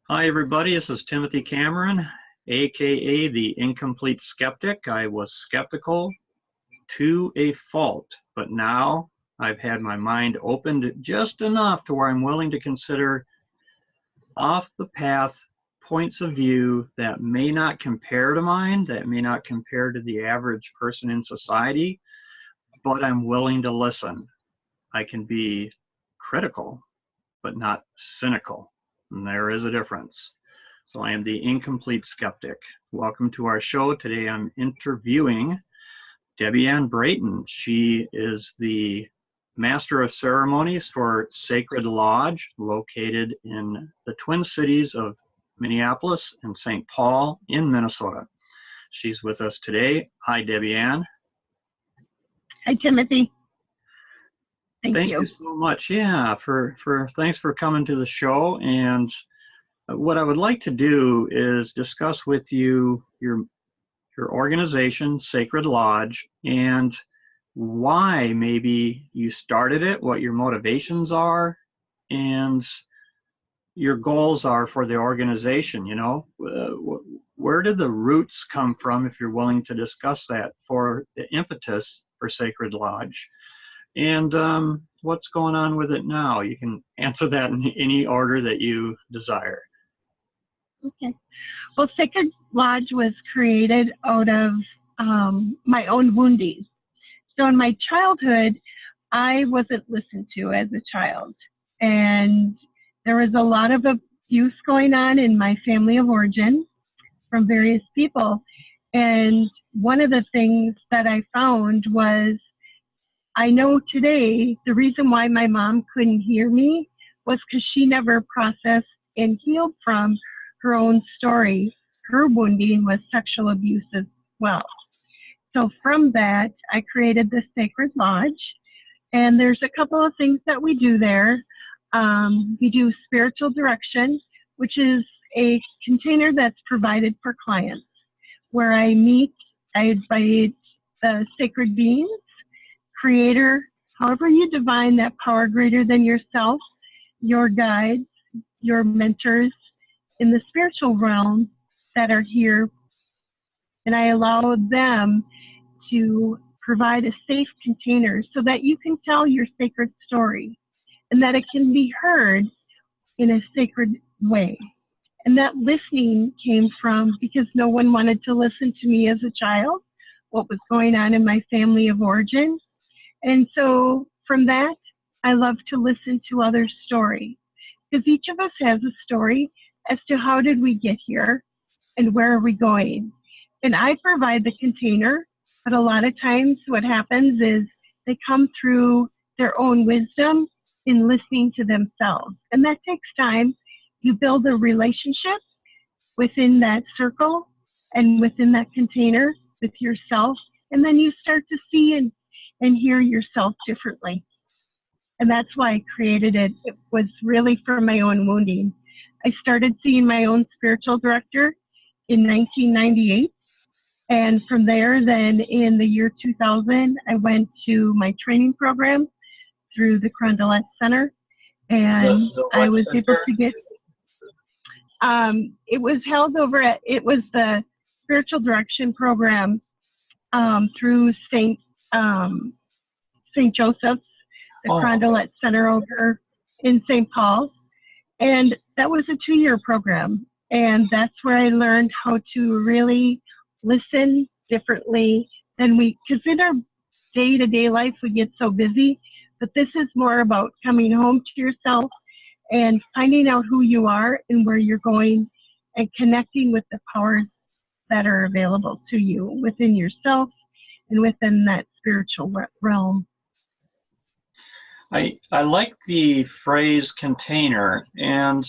Hi, everybody. This is Timothy Cameron, aka the Incomplete Skeptic. I was skeptical to a fault, but now I've had my mind opened just enough to where I'm willing to consider off the path points of view that may not compare to mine, that may not compare to the average person in society, but I'm willing to listen. I can be critical, but not cynical. And there is a difference. So I am the Incomplete Skeptic. Welcome to our show. Today I'm interviewing Debbyanne Brayton. She is the Master of Ceremonies for Sacred Lodge, located in the Twin Cities of Minneapolis and St. Paul in Minnesota. She's with us today. Hi, Debbyanne. Hi, Timothy. Thank you so much. Yeah, thanks for coming to the show. And what I would like to do is discuss with you your organization, Sacred Lodge, and why maybe you started it, what your motivations are, and your goals are for the organization. You know, where did the roots come from, if you're willing to discuss that, for the impetus for Sacred Lodge? And what's going on with it now? You can answer that in any order that you desire. Okay. Well, Sacred Lodge was created out of my own wounding. So in my childhood, I wasn't listened to as a child. And there was a lot of abuse going on in my family of origin from various people. And one of the things that I found was, I know today the reason why my mom couldn't hear me was because she never processed and healed from her own story. Her wounding was sexual abuse as well. So from that, I created the Sacred Lodge. And there's a couple of things that we do there. We do spiritual direction, which is a container that's provided for clients, where I invite the sacred beings, Creator, however you define that power greater than yourself, your guides, your mentors in the spiritual realm that are here. And I allow them to provide a safe container so that you can tell your sacred story and that it can be heard in a sacred way. And that listening came from because no one wanted to listen to me as a child, what was going on in my family of origin. And so from that, I love to listen to others' story, because each of us has a story as to how did we get here and where are we going. And I provide the container, but a lot of times what happens is they come through their own wisdom in listening to themselves. And that takes time. You build a relationship within that circle and within that container with yourself, and then you start to see and hear yourself differently. And that's why I created it. It was really for my own wounding. I started seeing my own spiritual director in 1998. And from there, then in the year 2000, I went to my training program through the Crondolette Center. And I was able to get, it was held over at, it was the spiritual direction program through St. Joseph's, the Crondolette Center over in St. Paul. And that was a 2-year program. And that's where I learned how to really listen differently than because in our day-to-day life, we get so busy. But this is more about coming home to yourself and finding out who you are and where you're going and connecting with the powers that are available to you within yourself and within that spiritual realm. I like the phrase container, and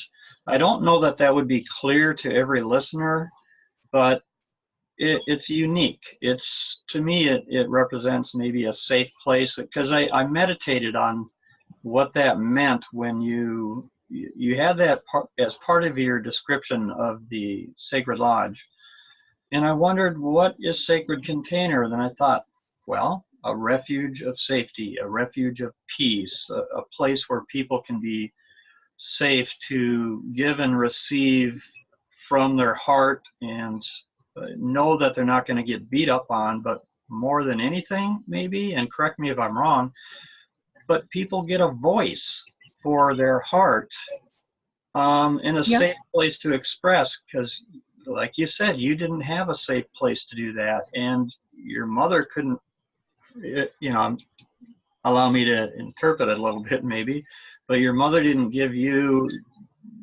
I don't know that that would be clear to every listener, but it's unique. It's, to me, it represents maybe a safe place, because I meditated on what that meant when you had that as part of your description of the Sacred Lodge. And I wondered, what is sacred container? And then I thought, well, a refuge of safety, a refuge of peace, a place where people can be safe to give and receive from their heart, and know that they're not going to get beat up on. But more than anything, maybe, and correct me if I'm wrong, but people get a voice for their heart, in a Yep. safe place to express, because like you said, you didn't have a safe place to do that, and your mother couldn't, allow me to interpret it a little bit maybe, but your mother didn't give you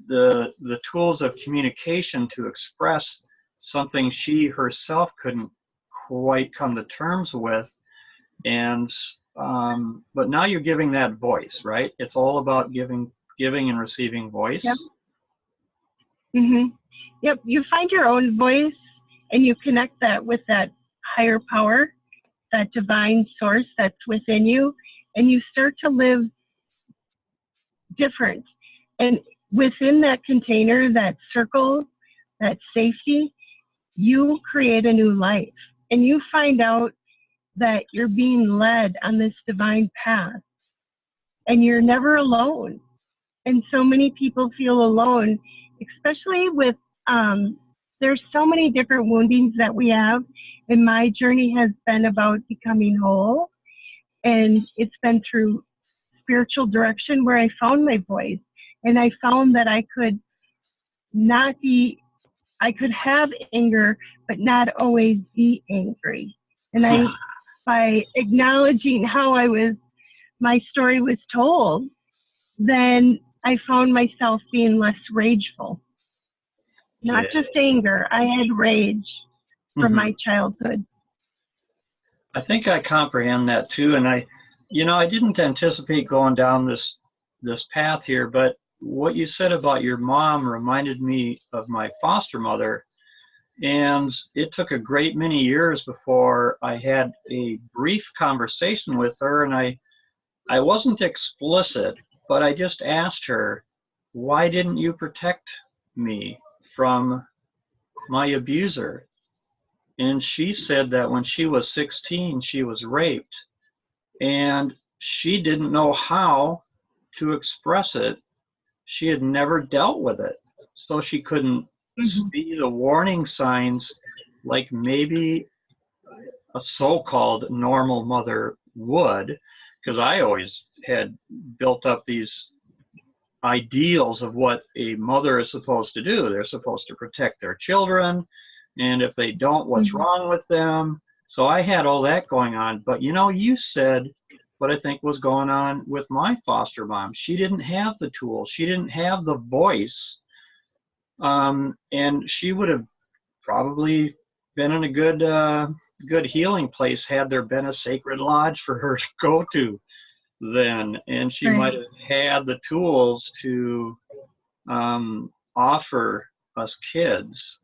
the tools of communication to express something she herself couldn't quite come to terms with. And but now you're giving that voice, right? It's all about giving and receiving voice. Yep. Yep. You find your own voice and you connect that with that higher power, that divine source that's within you, and you start to live different. And within that container, that circle, that safety, you create a new life. And you find out that you're being led on this divine path. And you're never alone. And so many people feel alone, especially with, there's so many different woundings that we have. And my journey has been about becoming whole. And it's been through spiritual direction where I found my voice. And I found that I could have anger, but not always be angry. And by acknowledging how my story was told, then I found myself being less rageful. Not just anger. I had rage from my childhood. I think I comprehend that too. And I didn't anticipate going down this path here, but what you said about your mom reminded me of my foster mother. And it took a great many years before I had a brief conversation with her. And I wasn't explicit, but I just asked her, why didn't you protect me from my abuser? And she said that when she was 16, she was raped, and she didn't know how to express it. She had never dealt with it, so she couldn't see the warning signs like maybe a so-called normal mother would, because I always had built up these ideals of what a mother is supposed to do. They're supposed to protect their children, and if they don't, what's wrong with them? So I had all that going on. But you said what I think was going on with my foster mom. She didn't have the tools. She didn't have the voice. And she would have probably been in a good healing place had there been a sacred lodge for her to go to then. And she might have had the tools to offer us kids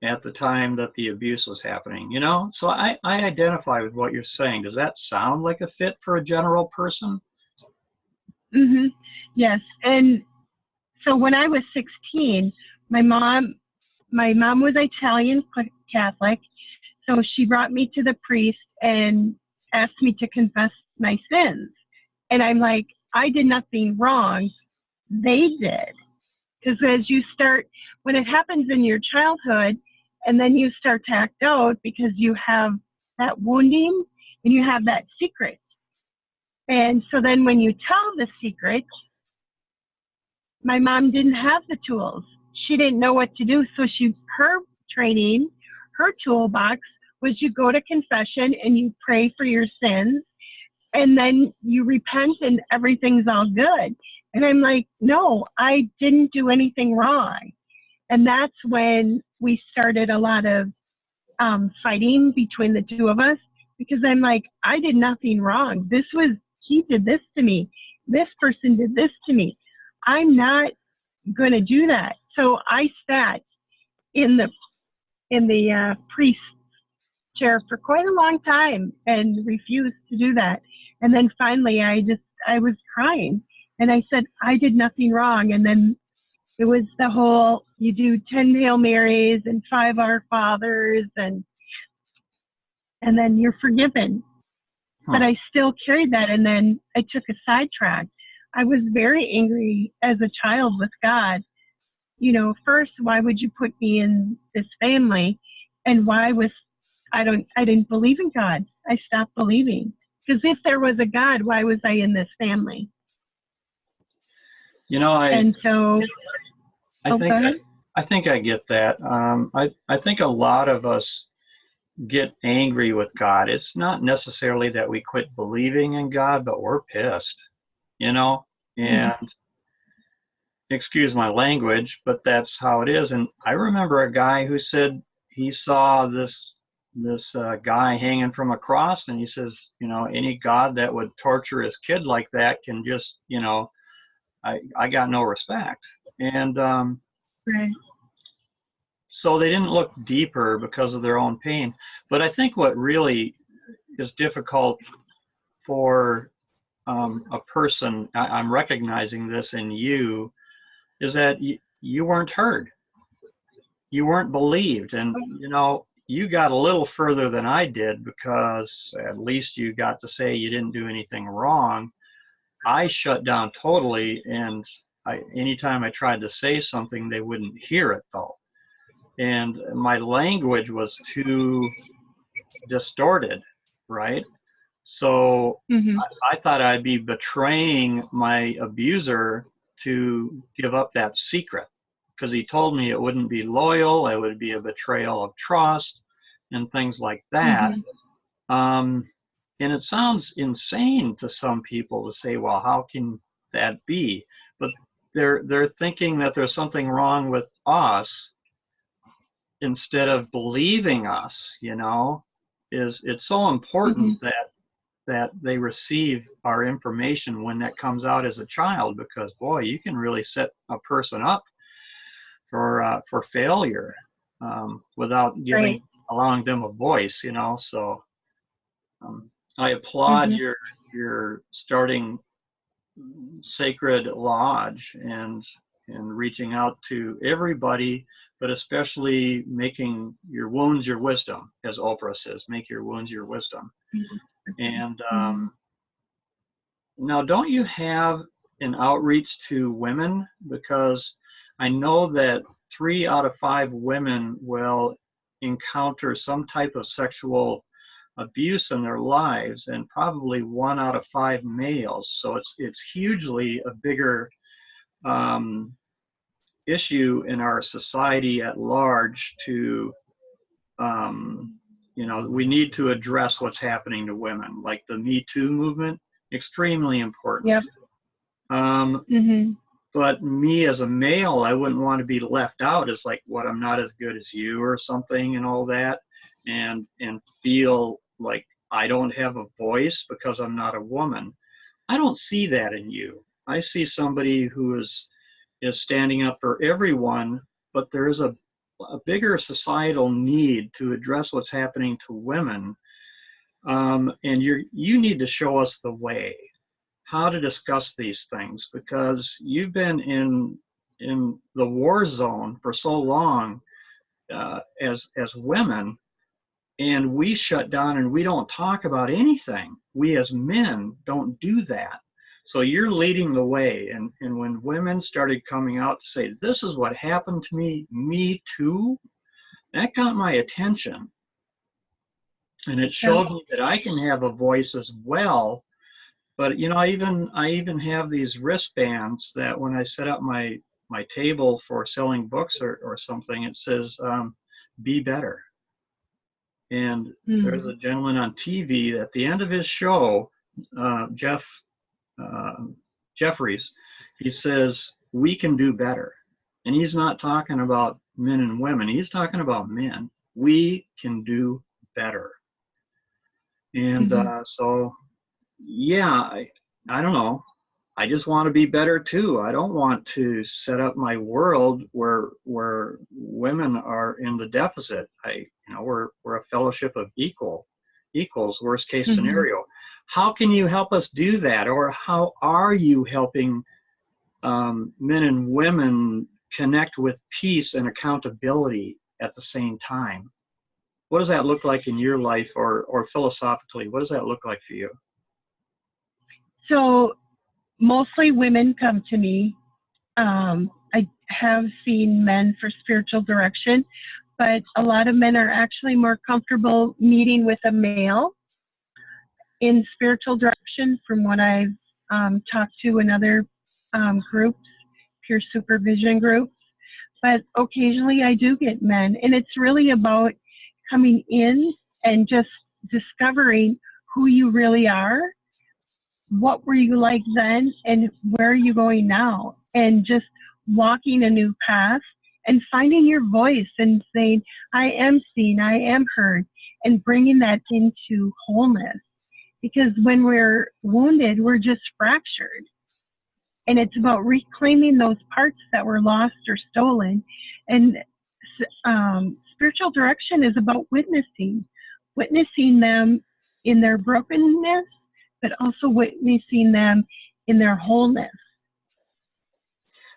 at the time that the abuse was happening, So I identify with what you're saying. Does that sound like a fit for a general person? Yes. And so when I was 16, my mom was Italian Catholic. So she brought me to the priest and asked me to confess my sins. And I'm like, I did nothing wrong. They did. Because when it happens in your childhood, and then you start to act out because you have that wounding and you have that secret. And so then when you tell the secret, my mom didn't have the tools. She didn't know what to do. So her training, her toolbox was you go to confession and you pray for your sins, and then you repent and everything's all good. And I'm like, no, I didn't do anything wrong. And that's when we started a lot of fighting between the two of us, because I'm like, I did nothing wrong. He did this to me. This person did this to me. I'm not going to do that. So I sat in the priest's chair for quite a long time and refused to do that. And then finally I was crying and I said, I did nothing wrong. And then it was the whole, you do 10 Hail Marys and 5 Our Fathers and then you're forgiven. But I still carried that, and then I took a sidetrack. I was very angry as a child with God. You know, first, why would you put me in this family? And I didn't believe in God. I stopped believing. Because if there was a God, why was I in this family? You know, And so, I go think ahead. I think I get that. I think a lot of us get angry with God. It's not necessarily that we quit believing in God, but we're pissed, you know, Mhm. and excuse my language, but that's how it is. And I remember a guy who said he saw this guy hanging from a cross, and he says, you know, any God that would torture his kid like that can just, you know, I got no respect. And Right. so they didn't look deeper because of their own pain. But I think what really is difficult for a person, I'm recognizing this in you, is that you weren't heard. You weren't believed. And, you know, you got a little further than I did because at least you got to say you didn't do anything wrong. I shut down totally, and anytime I tried to say something, they wouldn't hear it though. And my language was too distorted, right? So Mm-hmm. I thought I'd be betraying my abuser to give up that secret, because he told me it wouldn't be loyal, it would be a betrayal of trust and things like that. Mm-hmm. Um, and it sounds insane to some people to say, well, how can that be? But they're thinking that there's something wrong with us instead of believing us, you know. It's so Mm-hmm. important that they receive our information when that comes out as a child, because boy, you can really set a person up for failure without Right. allowing them a voice, you know. So I applaud Mm-hmm. your starting Sacred Lodge and reaching out to everybody, but especially making your wounds your wisdom, as Oprah says, make your wounds your wisdom. And Mm-hmm. now, don't you have an outreach to women? Because I know that 3 out of 5 women will encounter some type of sexual abuse in their lives, and probably 1 out of 5 males. So it's hugely a bigger um, issue in our society at large to, you know, we need to address what's happening to women, like the Me Too movement, extremely important. Yep. Um, Mm-hmm. but me as a male, I wouldn't want to be left out as like, what, I'm not as good as you or something and all that, and feel like I don't have a voice because I'm not a woman. I don't see that in you. I see somebody who is standing up for everyone, but there is a bigger societal need to address what's happening to women, and you need to show us the way how to discuss these things, because you've been in the war zone for so long as women, and we shut down and we don't talk about anything. We as men don't do that. So you're leading the way, and when women started coming out to say, this is what happened to me too, that got my attention, and it Yep. showed me that I can have a voice as well. But you know, I even have these wristbands that when I set up my table for selling books or something, it says be better. And there's Mm-hmm. a gentleman on TV at the end of his show, Jeff uh, Jeffries. He says we can do better, and he's not talking about men and women. He's talking about men. We can do better. And Mm-hmm. so yeah, I don't know. I just want to be better too. I don't want to set up my world where women are in the deficit. You know, we're a fellowship of equals, worst case Mm-hmm. scenario. How can you help us do that? Or how are you helping men and women connect with peace and accountability at the same time? What does that look like in your life, or philosophically, what does that look like for you? So mostly women come to me. I have seen men for spiritual direction, but a lot of men are actually more comfortable meeting with a male in spiritual direction from what I've talked to in other groups, peer supervision groups. But occasionally I do get men, and it's really about coming in and just discovering who you really are, what were you like then, and where are you going now, and just walking a new path and finding your voice and saying, I am seen, I am heard, and bringing that into wholeness. Because when we're wounded, we're just fractured. And it's about reclaiming those parts that were lost or stolen. And spiritual direction is about witnessing them in their brokenness, but also witnessing them in their wholeness.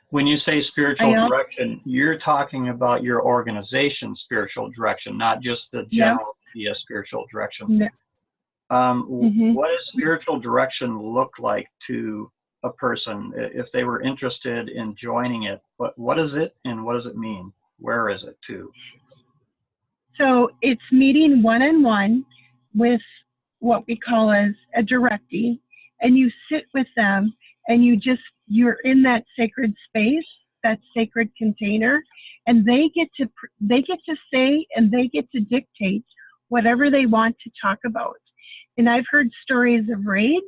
When you say spiritual direction, you're talking about your organization's spiritual direction, not just the general idea of spiritual direction. No. What does spiritual direction look like to a person if they were interested in joining it? What is it, and what does it mean? Where is it to? So it's meeting one-on-one with what we call as a directee, and you sit with them, and you're in that sacred space, that sacred container, and they get to say and they get to dictate whatever they want to talk about. And I've heard stories of rage,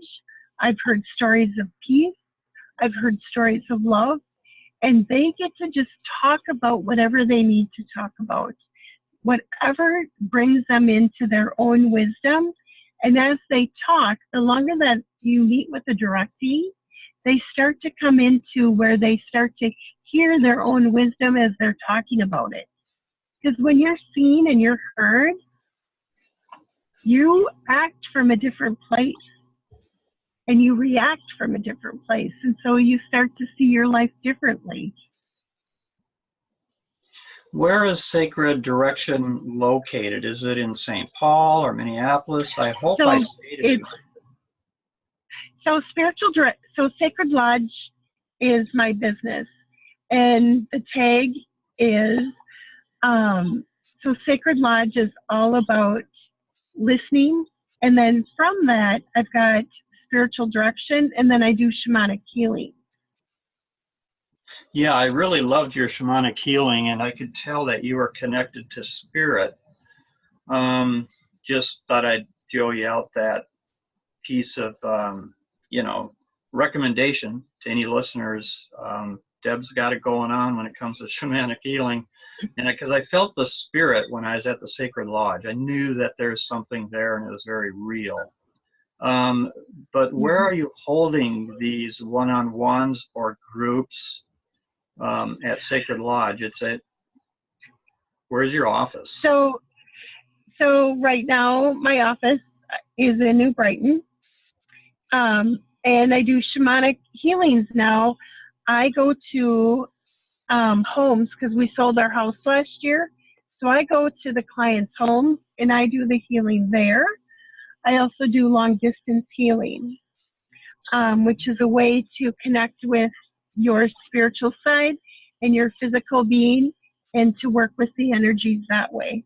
I've heard stories of peace, I've heard stories of love, and they get to just talk about whatever they need to talk about, whatever brings them into their own wisdom. And as they talk, the longer that you meet with the directee, they start to come into where they start to hear their own wisdom as they're talking about it. Because when you're seen and you're heard, you act from a different place and you react from a different place. And so you start to see your life differently. Where is Sacred Direction located? Is it in St. Paul or Minneapolis? I hope I stated it. So Sacred Lodge is my business, and the tag is, so Sacred Lodge is all about listening, and then from that, I've got spiritual direction, and then I do shamanic healing. Yeah, I really loved your shamanic healing, and I could tell that you were connected to spirit. Just thought I'd throw you out that piece of, recommendation to any listeners. Deb's got it going on when it comes to shamanic healing. And because I felt the spirit when I was at the Sacred Lodge, I knew that there's something there and it was very real. But where are you holding these one-on-ones or groups at Sacred Lodge? Where's your office? So right now my office is in New Brighton. And I do shamanic healings now. I go to homes because we sold our house last year. So I go to the client's homes and I do the healing there. I also do long distance healing, which is a way to connect with your spiritual side and your physical being and to work with the energies that way.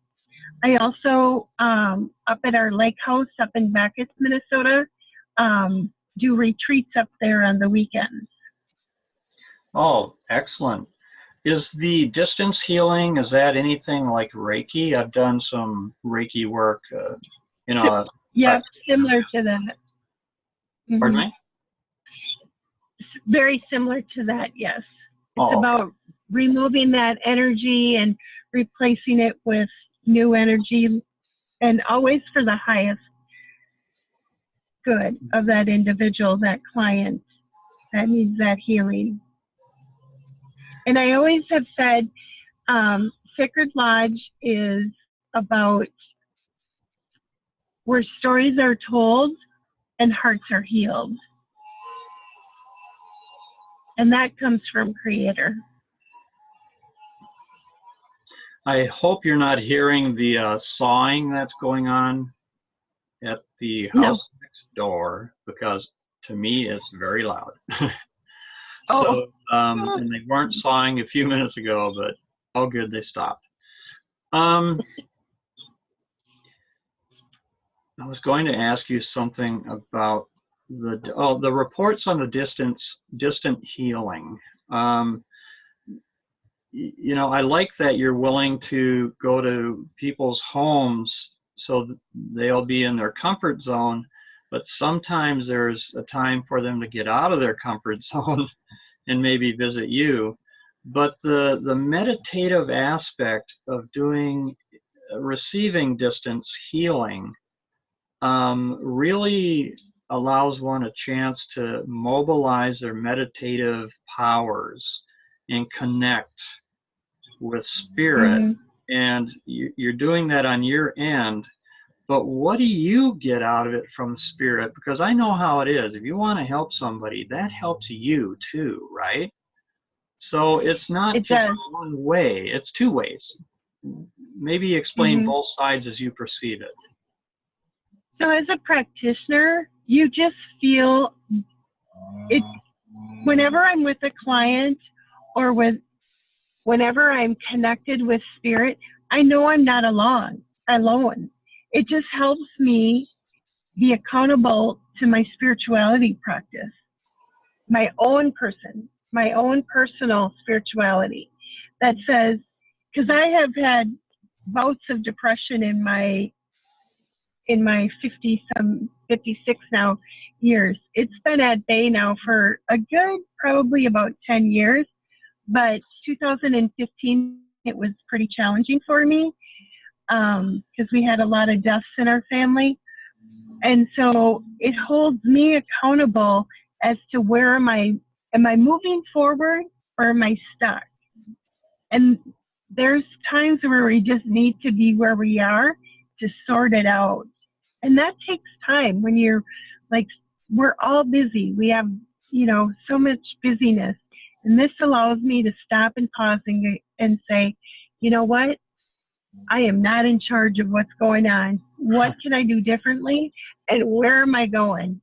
I also, up at our lake house up in Bacchus, Minnesota, do retreats up there on the weekends. Oh, excellent. Is the distance healing, is that anything like Reiki? I've done some Reiki work, Yeah, similar to that. Mm-hmm. Pardon me? Very similar to that, yes. It's about removing that energy and replacing it with new energy, and always for the highest good of that individual, that client that needs that healing. And I always have said Sacred Lodge is about where stories are told and hearts are healed. And that comes from Creator. I hope you're not hearing the sawing that's going on at the house next door, because to me, it's very loud. Oh. So, and they weren't sawing a few minutes ago, but oh good, they stopped. I was going to ask you something about the reports on the distant healing. You know, I like that you're willing to go to people's homes so that they'll be in their comfort zone, but sometimes there's a time for them to get out of their comfort zone and maybe visit you. But the meditative aspect of receiving distance healing really allows one a chance to mobilize their meditative powers and connect with spirit. Mm-hmm. And you're doing that on your end. But what do you get out of it from spirit? Because I know how it is. If you want to help somebody, that helps you too, right? So it's not just one way, it's two ways. Maybe explain Mm-hmm. both sides as you perceive it. So as a practitioner, you just feel it whenever I'm with a client or whenever I'm connected with spirit, I know I'm not alone. It just helps me be accountable to my spirituality practice, my own personal spirituality that says, because I have had bouts of depression in my 56 now years. It's been at bay now for a good, probably about 10 years, but 2015, it was pretty challenging for me because we had a lot of deaths in our family. And so it holds me accountable as to where am I moving forward or am I stuck? And there's times where we just need to be where we are to sort it out. And that takes time when you're like, we're all busy. We have, so much busyness. And this allows me to stop and pause and say, you know what? I am not in charge of what's going on. What can I do differently? And where am I going?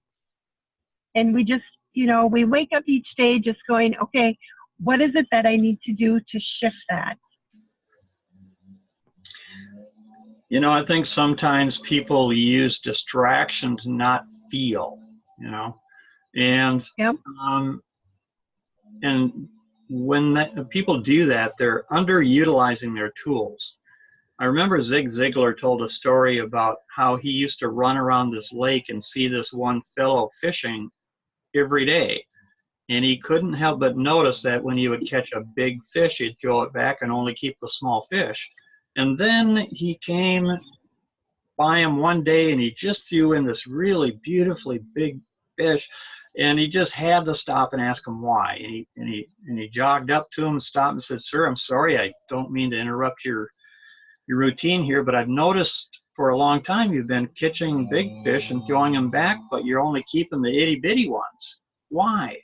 And we just, we wake up each day just going, okay, what is it that I need to do to shift that? I think sometimes people use distraction to not feel, and Yep. And when people do that, they're underutilizing their tools. I remember Zig Ziglar told a story about how he used to run around this lake and see this one fellow fishing every day. And he couldn't help but notice that when he would catch a big fish, he'd throw it back and only keep the small fish. And then he came by him one day and he just threw in this really beautifully big fish. And he just had to stop and ask him why. And he jogged up to him and stopped and said, "Sir, I'm sorry. I don't mean to interrupt your routine here, but I've noticed for a long time you've been catching big fish and throwing them back, but you're only keeping the itty bitty ones. Why?"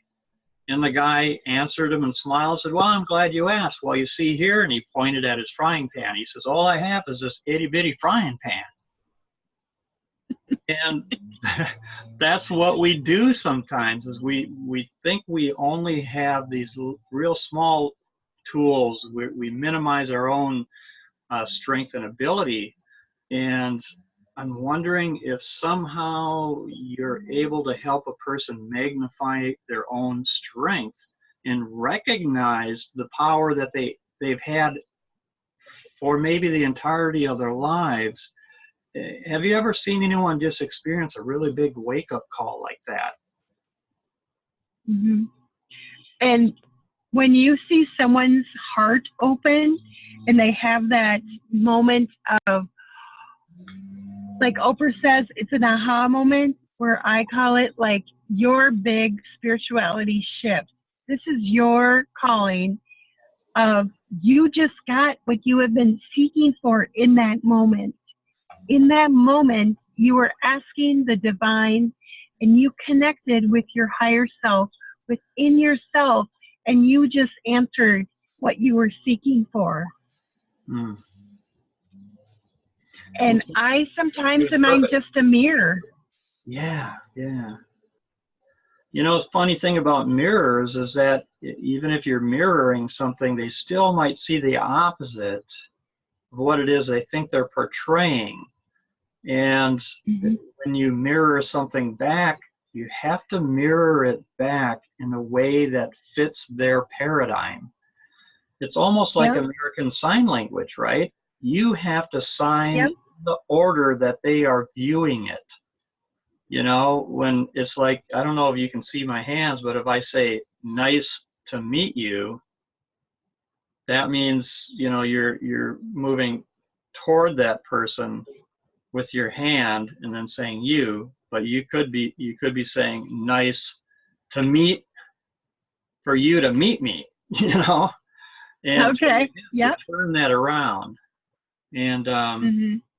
And the guy answered him and smiled and said, "Well, I'm glad you asked. Well, you see here," and he pointed at his frying pan. He says, "All I have is this itty bitty frying pan." And that's what we do sometimes, is we think we only have these real small tools. We minimize our own strength and ability. And I'm wondering if somehow you're able to help a person magnify their own strength and recognize the power that they've had for maybe the entirety of their lives. Have you ever seen anyone just experience a really big wake-up call like that? Mm-hmm. And when you see someone's heart open and they have that moment of, like Oprah says, it's an aha moment, where I call it like your big spirituality shift. This is your calling of, you just got what you have been seeking for in that moment. In that moment, you were asking the divine and you connected with your higher self within yourself, and you just answered what you were seeking for. Mm. And I sometimes am just a mirror. Yeah, yeah. You know, the funny thing about mirrors is that even if you're mirroring something, they still might see the opposite of what it is they think they're portraying. And when you mirror something back, you have to mirror it back in a way that fits their paradigm. It's almost like American Sign Language, right? You have to sign the order that they are viewing it. You know, when it's like, I don't know if you can see my hands, but if I say, nice to meet you, that means, you know, you're moving toward that person with your hand and then saying you, but you could be saying nice to meet, for you to meet me, you know? And so you have to turn that around. And I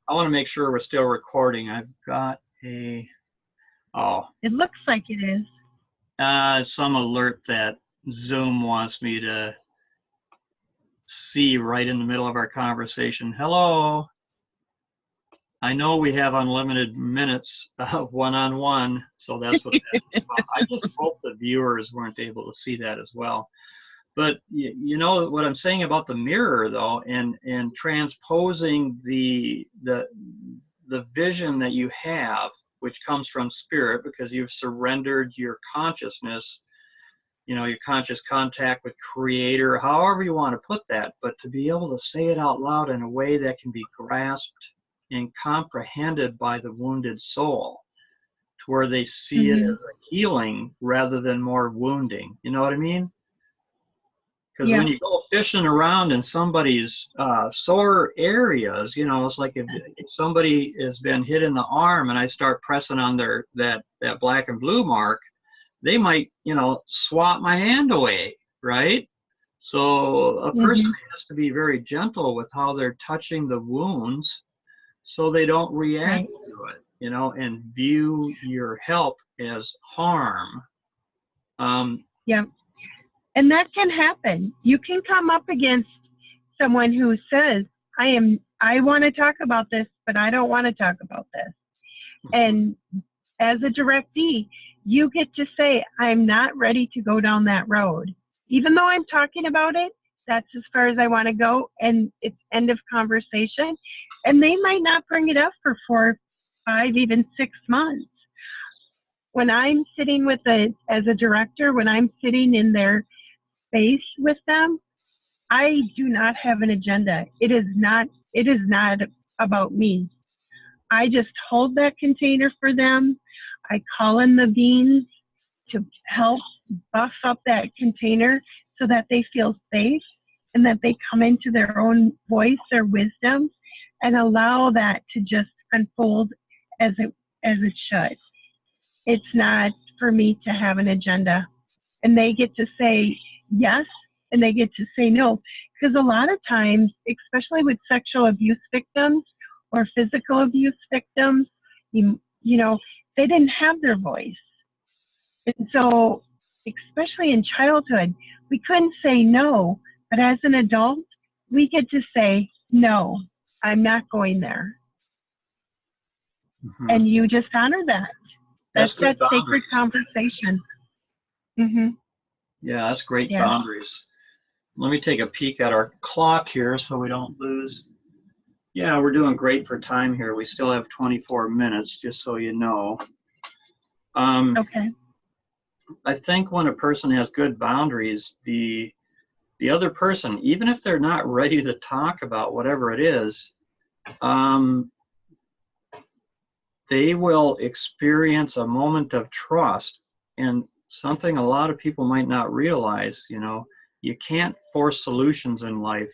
want to make sure we're still recording. I've got a, it looks like it is. Some alert that Zoom wants me to see right in the middle of our conversation. Hello. I know we have unlimited minutes one-on-one, so that's what that's about. I just hope the viewers weren't able to see that as well. But you know what I'm saying about the mirror, though, and transposing the vision that you have, which comes from spirit, because you've surrendered your consciousness, you know, your conscious contact with creator, however you want to put that, but to be able to say it out loud in a way that can be grasped and comprehended by the wounded soul, to where they see it as a healing rather than more wounding. You know what I mean? Because when you go fishing around in somebody's sore areas, you know, it's like if somebody has been hit in the arm and I start pressing on their that black and blue mark, they might, you know, swat my hand away, right? So a person has to be very gentle with how they're touching the wounds so they don't react to it, you know, and view your help as harm. And that can happen. You can come up against someone who says, I want to talk about this, but I don't want to talk about this. And as a directee, you get to say, I'm not ready to go down that road. Even though I'm talking about it, that's as far as I want to go, and it's end of conversation. And they might not bring it up for 4, 5, even 6 months. When I'm sitting as a director, when I'm sitting in their space with them, I do not have an agenda. It is not about me. I just hold that container for them. I call in the beings to help buff up that container so that they feel safe and that they come into their own voice or wisdom and allow that to just unfold as it should. It's not for me to have an agenda. And they get to say yes, and they get to say no. Because a lot of times, especially with sexual abuse victims or physical abuse victims, you know, they didn't have their voice. And so, especially in childhood, we couldn't say no. But as an adult, we get to say, no, I'm not going there. And you just honor that. That's that sacred conversation. Yeah, that's great boundaries. Let me take a peek at our clock here so we don't lose. Yeah, we're doing great for time here. We still have 24 minutes, just so you know. Okay. I think when a person has good boundaries, the other person, even if they're not ready to talk about whatever it is, they will experience a moment of trust. And something a lot of people might not realize, you know, you can't force solutions in life,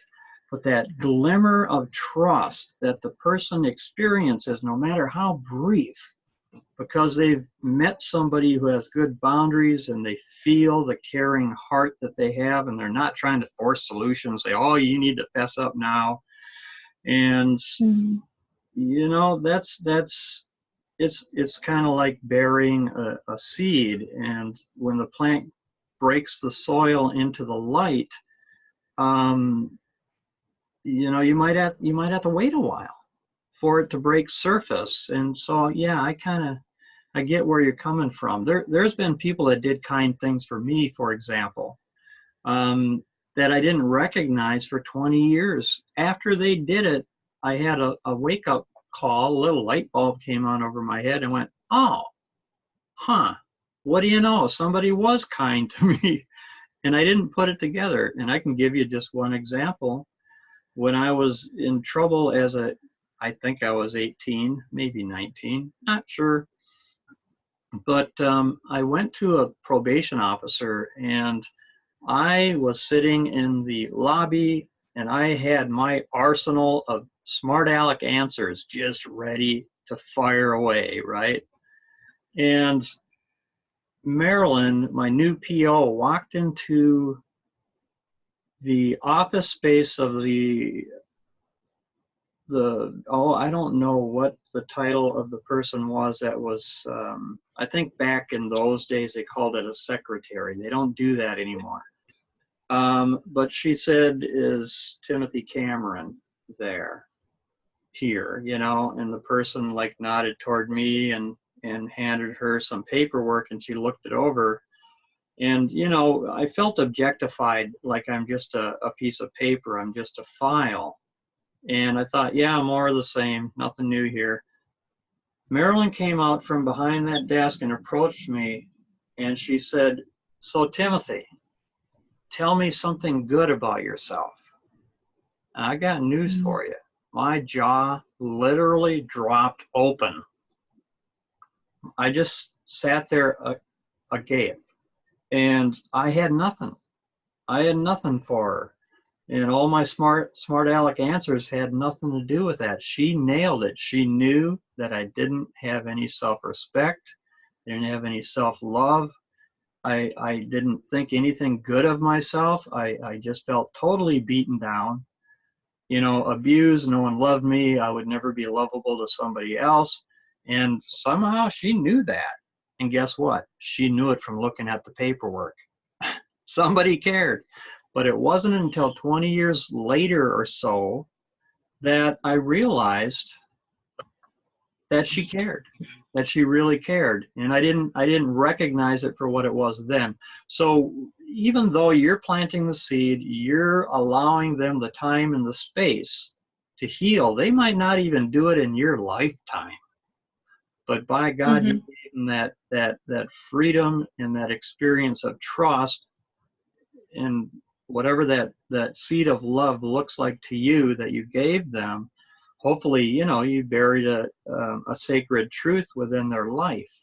but that glimmer of trust that the person experiences, no matter how brief, because they've met somebody who has good boundaries and they feel the caring heart that they have, and they're not trying to force solutions, say, oh, you need to fess up now. And, you know, it's kind of like burying a seed, and when the plant breaks the soil into the light, you know, you might have to wait a while for it to break surface. And so, yeah, I kind I get where you're coming from. There's been people that did kind things for me, for example, that I didn't recognize for 20 years. After they did it, I had a wake-up call, a little light bulb came on over my head and went, oh, huh, what do you know? Somebody was kind to me. And I didn't put it together. And I can give you just one example. When I was in trouble I think I was 18, maybe 19, not sure. But I went to a probation officer, and I was sitting in the lobby, and I had my arsenal of smart aleck answers just ready to fire away, right? And Marilyn, my new PO, walked into the office space of I don't know what the title of the person was that was, I think back in those days they called it a secretary. They don't do that anymore. But she said, is Timothy Cameron here, and the person like nodded toward me and handed her some paperwork, and she looked it over. And, I felt objectified, like I'm just a piece of paper, I'm just a file. And I thought, yeah, more of the same, nothing new here. Marilyn came out from behind that desk and approached me, and she said, so Timothy, tell me something good about yourself. And I got news for you. My jaw literally dropped open. I just sat there agape, and I had nothing. I had nothing for her. And all my smart aleck answers had nothing to do with that. She nailed it. She knew that I didn't have any self-respect, didn't have any self-love. I didn't think anything good of myself. I just felt totally beaten down, abused. No one loved me. I would never be lovable to somebody else. And somehow she knew that. And guess what? She knew it from looking at the paperwork. Somebody cared. But it wasn't until 20 years later or so that I realized that she cared, that she really cared. And I didn't recognize it for what it was then. So even though you're planting the seed, you're allowing them the time and the space to heal. They might not even do it in your lifetime. But by God, you gave them that freedom and that experience of trust, and whatever that seed of love looks like to you that you gave them, hopefully, you buried a sacred truth within their life.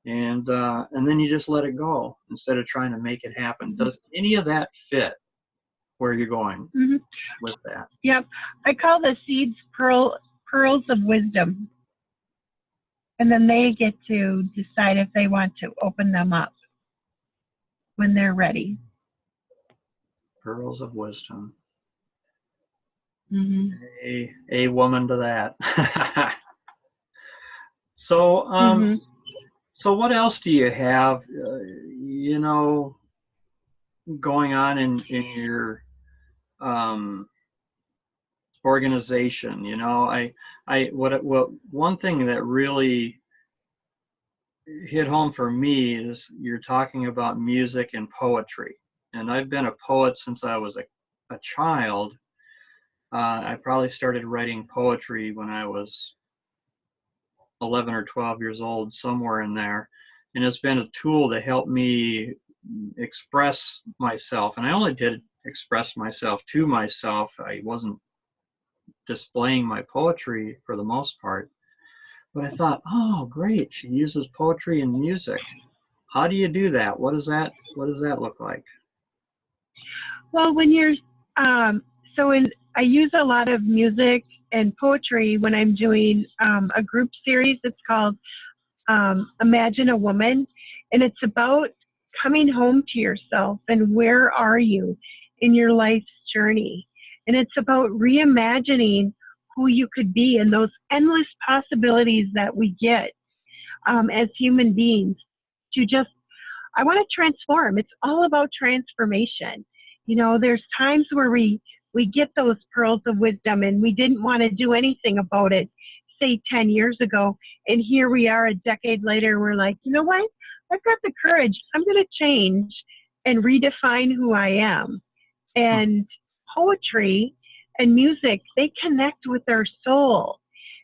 And then you just let it go instead of trying to make it happen. Does any of that fit where you're going with that? Yep. I call the seeds pearls of wisdom. And then they get to decide if they want to open them up when they're ready. Pearls of wisdom. A woman to that. So, so what else do you have, going on in your organization? One thing that really hit home for me is you're talking about music and poetry. And I've been a poet since I was a child. I probably started writing poetry when I was 11 or 12 years old, somewhere in there. And it's been a tool to help me express myself. And I only did express myself to myself. I wasn't displaying my poetry for the most part. But I thought, oh, great, she uses poetry and music. How do you do that? What does that look like? Well, when you're, I use a lot of music and poetry when I'm doing a group series. It's called Imagine a Woman, and it's about coming home to yourself and where are you in your life's journey. And it's about reimagining who you could be and those endless possibilities that we get as human beings to just, I want to transform. It's all about transformation. There's times where we get those pearls of wisdom and we didn't want to do anything about it. say 10 years ago, and here we are a decade later, we're like, you know what? I've got the courage. I'm going to change and redefine who I am. And poetry and music, they connect with our soul.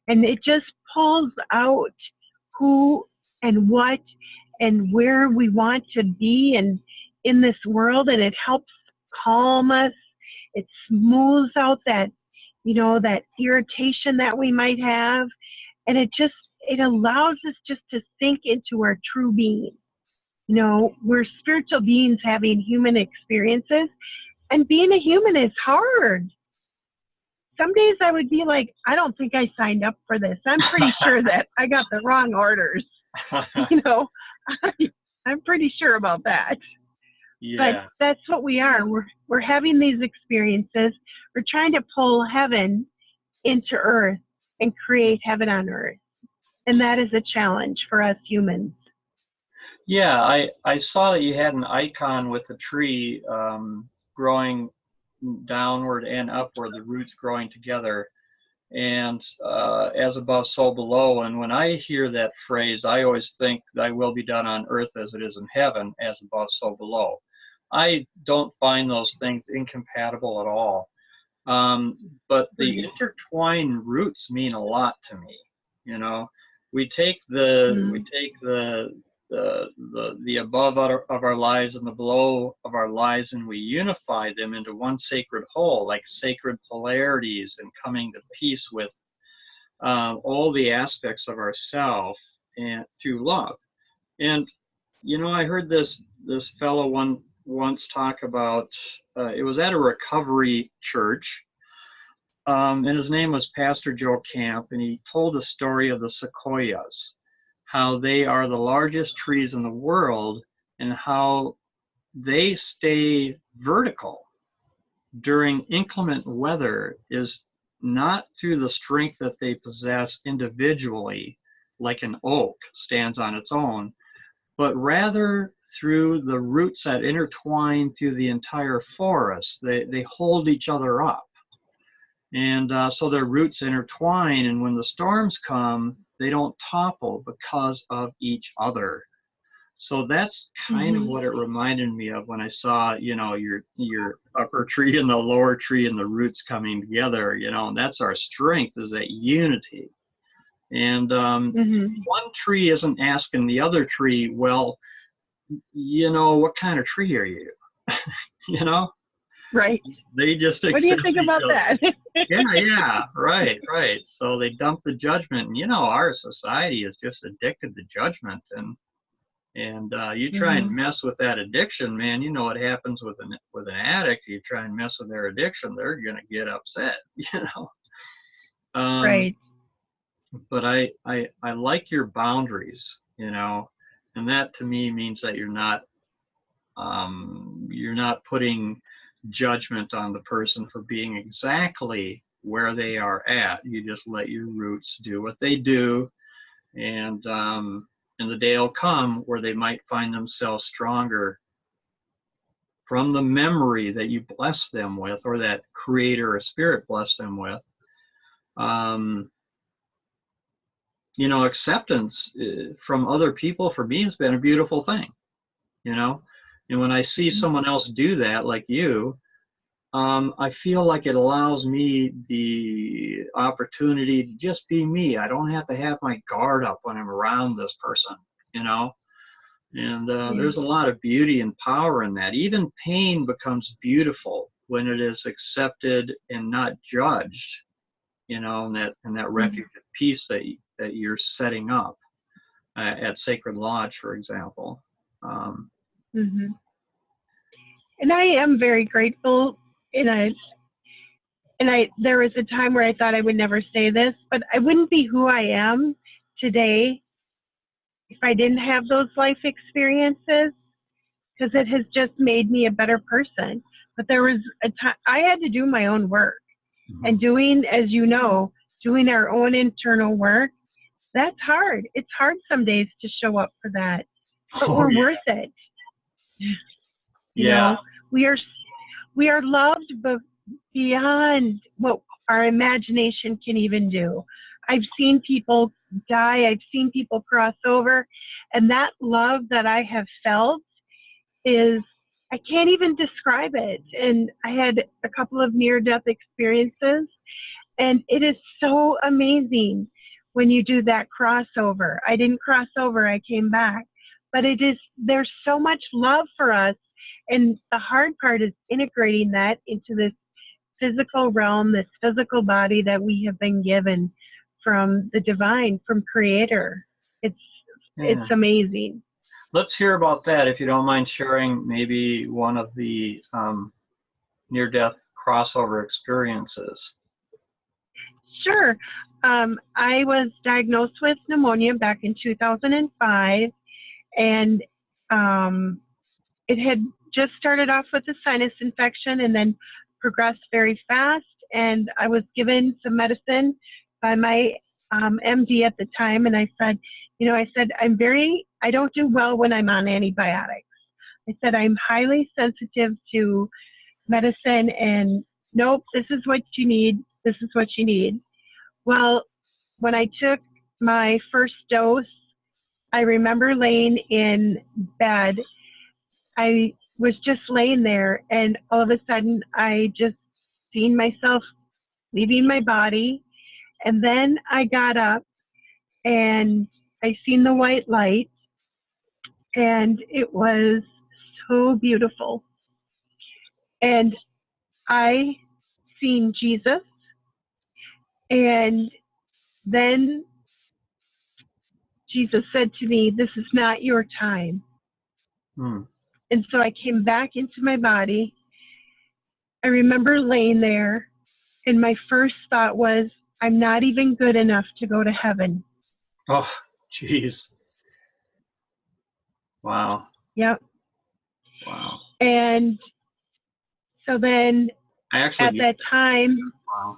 And it just pulls out who and what and where we want to be and in this world, and it helps calm us. It smooths out that, you know, that irritation that we might have, and it allows us just to sink into our true being. You know, we're spiritual beings having human experiences, and being a human is hard. Some days I would be like, I don't think I signed up for this. I'm pretty sure that I got the wrong orders. You know, I'm pretty sure about that. Yeah. But that's what we are. We're having these experiences. We're trying to pull heaven into earth and create heaven on earth. And that is a challenge for us humans. Yeah, I saw that you had an icon with the tree growing downward and upward, the roots growing together, and as above, so below. And when I hear that phrase, I always think, thy will be done on earth as it is in heaven, as above, so below. I don't find those things incompatible at all. But the intertwined roots mean a lot to me. You know, we take the above of our lives and the below of our lives, and we unify them into one sacred whole, like sacred polarities, and coming to peace with all the aspects of ourself and through love. And you know, I heard this fellow once talk about, it was at a recovery church, and his name was Pastor Joe Camp, and he told a story of the sequoias, how they are the largest trees in the world, and how they stay vertical during inclement weather is not through the strength that they possess individually, like an oak stands on its own, but rather through the roots that intertwine through the entire forest. They hold each other up. And so their roots intertwine, and when the storms come, they don't topple because of each other. So that's kind of what it reminded me of when I saw, you know, your upper tree and the lower tree and the roots coming together, you know, and that's our strength, is that unity. And one tree isn't asking the other tree, well, you know, what kind of tree are you? You know? Right. They just accept. What do you think about that? Yeah, right. So they dump the judgment, and you know, our society is just addicted to judgment, and you try and mess with that addiction, man. You know what happens with an addict. You try and mess with their addiction, they're gonna get upset, you know. Right. But I like your boundaries, you know, and that to me means that you're not putting judgment on the person for being exactly where they are at. You just let your roots do what they do, and the day will come where they might find themselves stronger from the memory that you bless them with, or that creator or spirit blessed them with. You know, acceptance from other people, for me, has been a beautiful thing, you know. And when I see someone else do that, like you, I feel like it allows me the opportunity to just be me. I don't have to have my guard up when I'm around this person, you know. And there's a lot of beauty and power in that. Even pain becomes beautiful when it is accepted and not judged, you know, and that refuge of peace that you're setting up at Sacred Lodge, for example. And I am very grateful. And there was a time where I thought I would never say this, but I wouldn't be who I am today if I didn't have those life experiences, because it has just made me a better person. But there was a time I had to do my own work, and doing, as you know, doing our own internal work, that's hard. It's hard some days to show up for that, but we're worth it. You know, we are loved, but beyond what our imagination can even do. I've seen people die. I've seen people cross over. And that love that I have felt is, I can't even describe it. And I had a couple of near-death experiences, and it is so amazing when you do that crossover. I didn't cross over, I came back. But it is, there's so much love for us. And the hard part is integrating that into this physical realm, this physical body that we have been given from the divine, from Creator. It's amazing. Let's hear about that, if you don't mind sharing maybe one of the near-death crossover experiences. Sure. I was diagnosed with pneumonia back in 2005, and it had just started off with a sinus infection and then progressed very fast. And I was given some medicine by my MD at the time, and I said, I don't do well when I'm on antibiotics. I said, I'm highly sensitive to medicine, and nope, this is what you need. This is what you need. Well, when I took my first dose, I remember laying in bed. I was just laying there, and all of a sudden, I just seen myself leaving my body. And then I got up, and I seen the white light, and it was so beautiful. And I seen Jesus, and then Jesus said to me, "This is not your time." And so I came back into my body. I remember laying there, and my first thought was, I'm not even good enough to go to heaven. Oh, geez. Wow. Yep. Wow. And so then at that time, wow.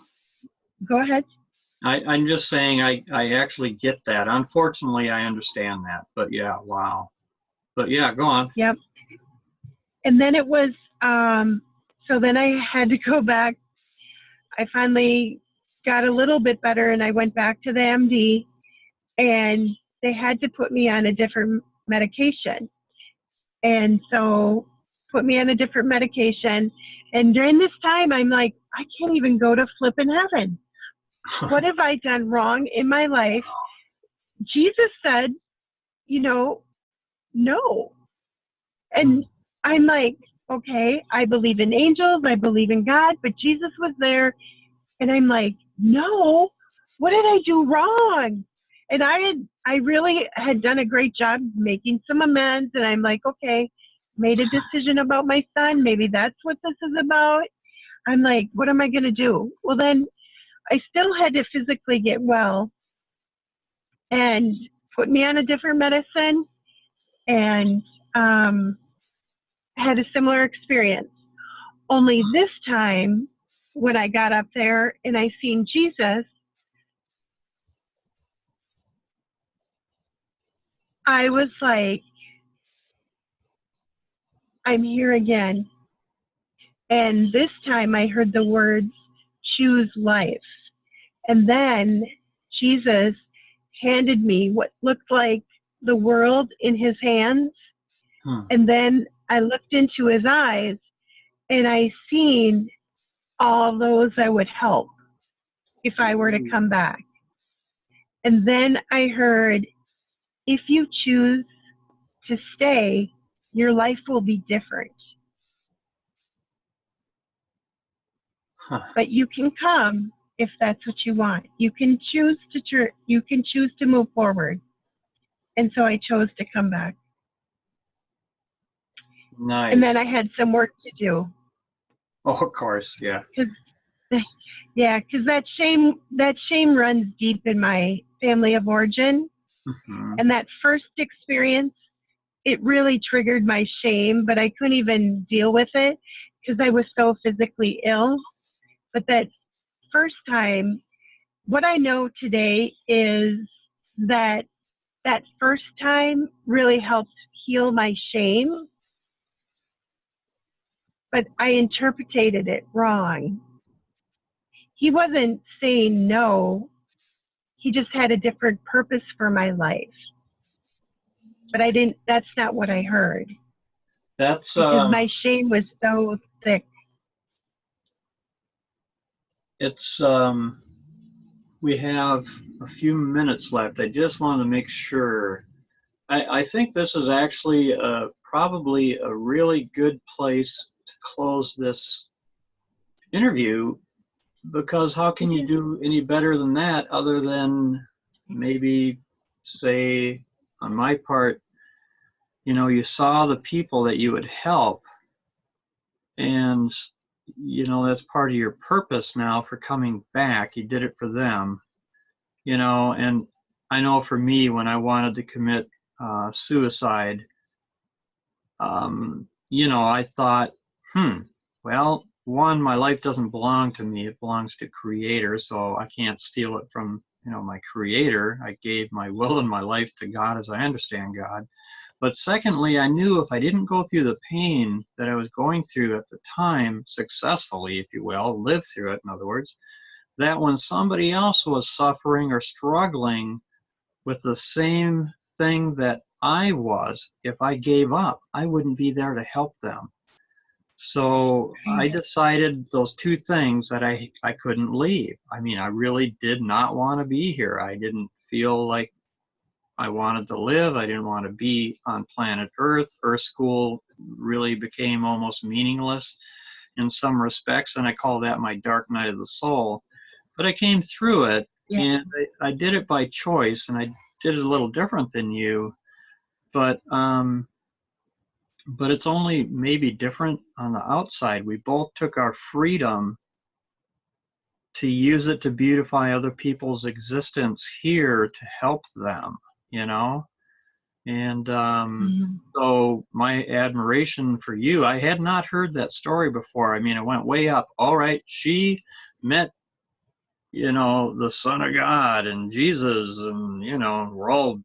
Go ahead. I'm just saying I actually get that. Unfortunately, I understand that. But yeah, wow. But yeah, go on. Yep. And then it was, so then I had to go back. I finally got a little bit better, and I went back to the MD, and they had to put me on a different medication. And so put me on a different medication. And during this time, I'm like, I can't even go to flipping heaven. What have I done wrong in my life? Jesus said, no. And I'm like, okay, I believe in angels, I believe in God, but Jesus was there. And I'm like, no, what did I do wrong? And I really had done a great job making some amends. And I'm like, okay, made a decision about my son. Maybe that's what this is about. I'm like, what am I going to do? Well, then I still had to physically get well and put me on a different medicine, and had a similar experience. Only this time, when I got up there and I seen Jesus, I was like, I'm here again. And this time I heard the words, choose life. And then Jesus handed me what looked like the world in his hands. And then I looked into his eyes, and I seen all those I would help if I were to come back. And then I heard, if you choose to stay, your life will be different. But you can come if that's what you want. You can choose to move forward. And so I chose to come back. Nice. And then I had some work to do. Oh, of course, yeah. Because that shame runs deep in my family of origin. And that first experience, it really triggered my shame, but I couldn't even deal with it because I was so physically ill. But that first time, what I know today is that first time really helped heal my shame, but I interpreted it wrong. He wasn't saying no. he just had a different purpose for my life. But that's not what I heard. That's because my shame was so thick. it's we have a few minutes left. I just want to make sure. I think this is actually probably a really good place to close this interview, because how can you do any better than that other than maybe say, on my part, you know, you saw the people that you would help, and you know, that's part of your purpose now for coming back. You did it for them, you know. And I know for me, when I wanted to commit suicide, you know, I thought, well, one, my life doesn't belong to me, it belongs to Creator, so I can't steal it from, you know, my Creator. I gave my will and my life to God as I understand God. But secondly, I knew if I didn't go through the pain that I was going through at the time successfully, if you will, live through it, in other words, that when somebody else was suffering or struggling with the same thing that I was, if I gave up, I wouldn't be there to help them. So I decided those two things, that I couldn't leave. I mean, I really did not want to be here. I didn't feel like I wanted to live. I didn't want to be on planet Earth. Earth School really became almost meaningless in some respects, and I call that my dark night of the soul. But I came through it, and I did it by choice, and I did it a little different than you. But it's only maybe different on the outside. We both took our freedom to use it to beautify other people's existence here, to help them, you know? And so my admiration for you, I had not heard that story before. I mean, it went way up. All right, she met, you know, the Son of God and Jesus, and, you know, we're all,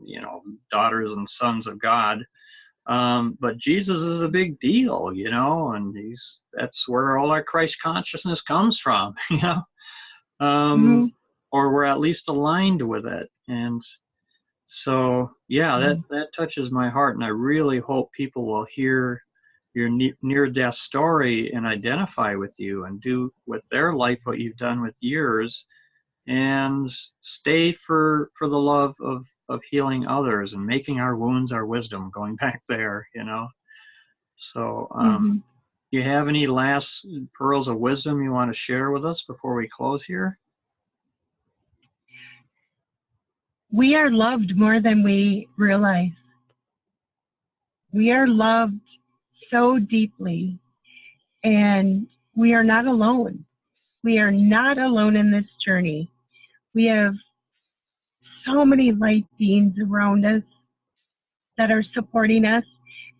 you know, daughters and sons of God. But Jesus is a big deal, you know, and that's where all our Christ consciousness comes from, you know, or we're at least aligned with it. And so, yeah, that touches my heart, and I really hope people will hear your near-death story and identify with you and do with their life what you've done with yours, and stay for the love of healing others and making our wounds our wisdom, going back there, you know. So you have any last pearls of wisdom you want to share with us before we close here? We are loved more than we realize. We are loved so deeply, and we are not alone. We are not alone in this journey. We have so many light beings around us that are supporting us,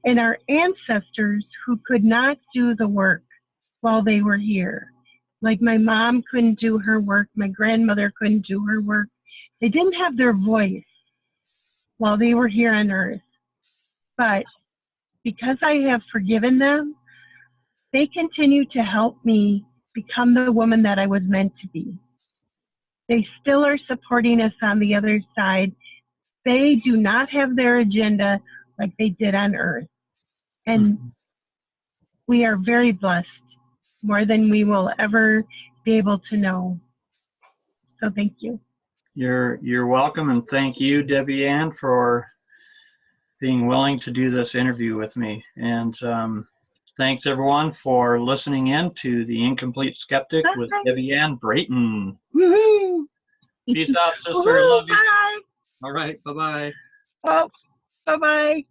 and our ancestors who could not do the work while they were here. Like my mom couldn't do her work, my grandmother couldn't do her work. They didn't have their voice while they were here on earth. But because I have forgiven them, they continue to help me become the woman that I was meant to be. They still are supporting us on the other side. They do not have their agenda like they did on earth. And we are very blessed, more than we will ever be able to know. So thank you. You're welcome, and thank you, Debbyanne, for being willing to do this interview with me. And thanks everyone for listening in to the Incomplete Skeptic with Debbyanne Brayton. Woohoo! Peace out, sister. I love you. Bye. All right, bye-bye. Oh, bye-bye.